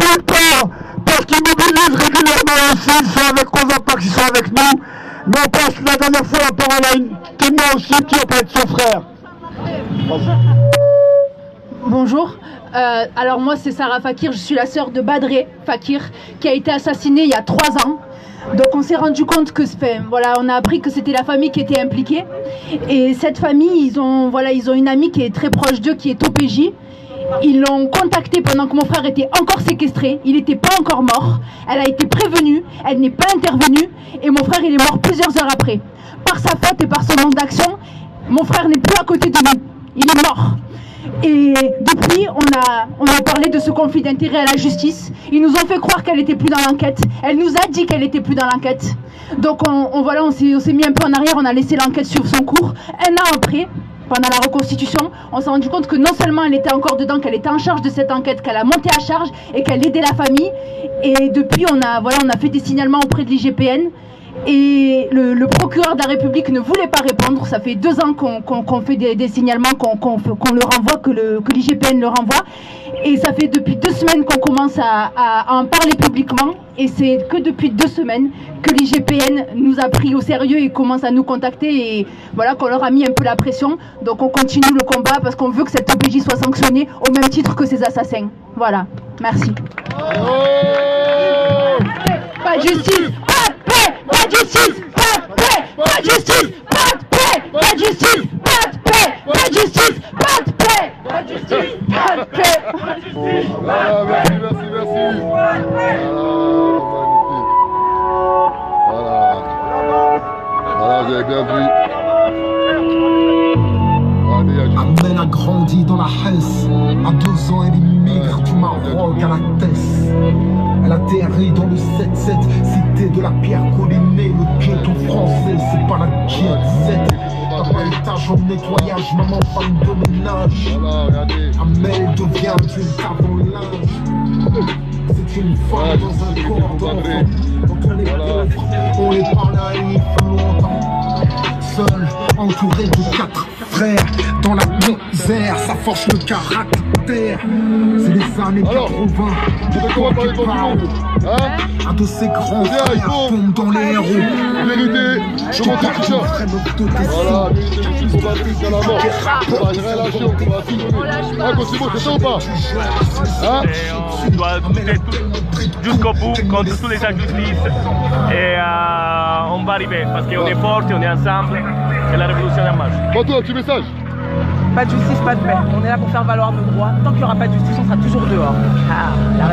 tout le temps, parce qu'ils mobilisent régulièrement aussi, ils sont avec, on voit pas qu'ils sont avec nous, mais on passe la dernière fois la parole à une témoin aussi qui va parler de son frère. Bonjour, alors moi c'est Sarah Fakir, je suis la sœur de Badré Fakir qui a été assassiné il y a 3 ans. Donc on s'est rendu compte que, voilà, on a appris que c'était la famille qui était impliquée. Et cette famille, ils ont une amie qui est très proche d'eux, qui est OPJ. Ils l'ont contactée pendant que mon frère était encore séquestré, il n'était pas encore mort. Elle a été prévenue, elle n'est pas intervenue et mon frère il est mort plusieurs heures après. Par sa faute et par son manque d'action, mon frère n'est plus à côté de nous, il est mort. Et depuis, on a parlé de ce conflit d'intérêts à la justice. Ils nous ont fait croire qu'elle n'était plus dans l'enquête. Elle nous a dit qu'elle n'était plus dans l'enquête. Donc on s'est mis un peu en arrière, on a laissé l'enquête suivre son cours. 1 an après, pendant la reconstitution, on s'est rendu compte que non seulement elle était encore dedans, qu'elle était en charge de cette enquête, qu'elle a monté à charge et qu'elle aidait la famille. Et depuis, on a fait des signalements auprès de l'IGPN. Et le procureur de la République ne voulait pas répondre. Ça fait 2 ans qu'on fait des signalements, qu'on le renvoie, que l'IGPN le renvoie. Et ça fait depuis 2 semaines qu'on commence à en parler publiquement. Et c'est que depuis 2 semaines que l'IGPN nous a pris au sérieux et commence à nous contacter. Et voilà, qu'on leur a mis un peu la pression. Donc on continue le combat parce qu'on veut que cette OPJ soit sanctionnée au même titre que ses assassins. Voilà, merci. Pas de justice, pas de paix, pas de justice, pas de paix, pas de justice, pas de paix, pas de justice, pas de paix, pas de justice, pas de paix, pas de justice, pas de paix, pas de justice. Voilà, merci. Voilà, vous avez bien vu. Amel a grandi dans la Hesse. À 2 ans, elle immigre du Maroc à la Tesse. Elle atterrit dans le 7-7, cité de la pierre collinée. Le ghetto français, c'est pas la jet set. Papa étage en nettoyage, maman femme de ménage. Amel devient une table en linge. C'est une femme dans un corps d'enfant. Quand on est pauvre, on est pas naïf longtemps. Seul, entouré de 4 frères, dans la misère, ça forge le caractère. C'est les années 80, de quoi parler dans le monde, hein? Un de ces grands frères tombe dans les héros. Vérité, je monte le t-shirt. Voilà, vérité, je suis combattu jusqu'à la mort. On va rien lâcher, on va tout donner. Hein, Cosimo, c'est ça ou pas? Hein? On doit lutter jusqu'au bout contre tous les injustices. Et on va arriver, parce qu'on est fort, on est ensemble, et la révolution est en marche. Toi, un petit message. Pas de justice, pas de paix. On est là pour faire valoir nos droits. Tant qu'il n'y aura pas de justice, on sera toujours dehors. Ah, la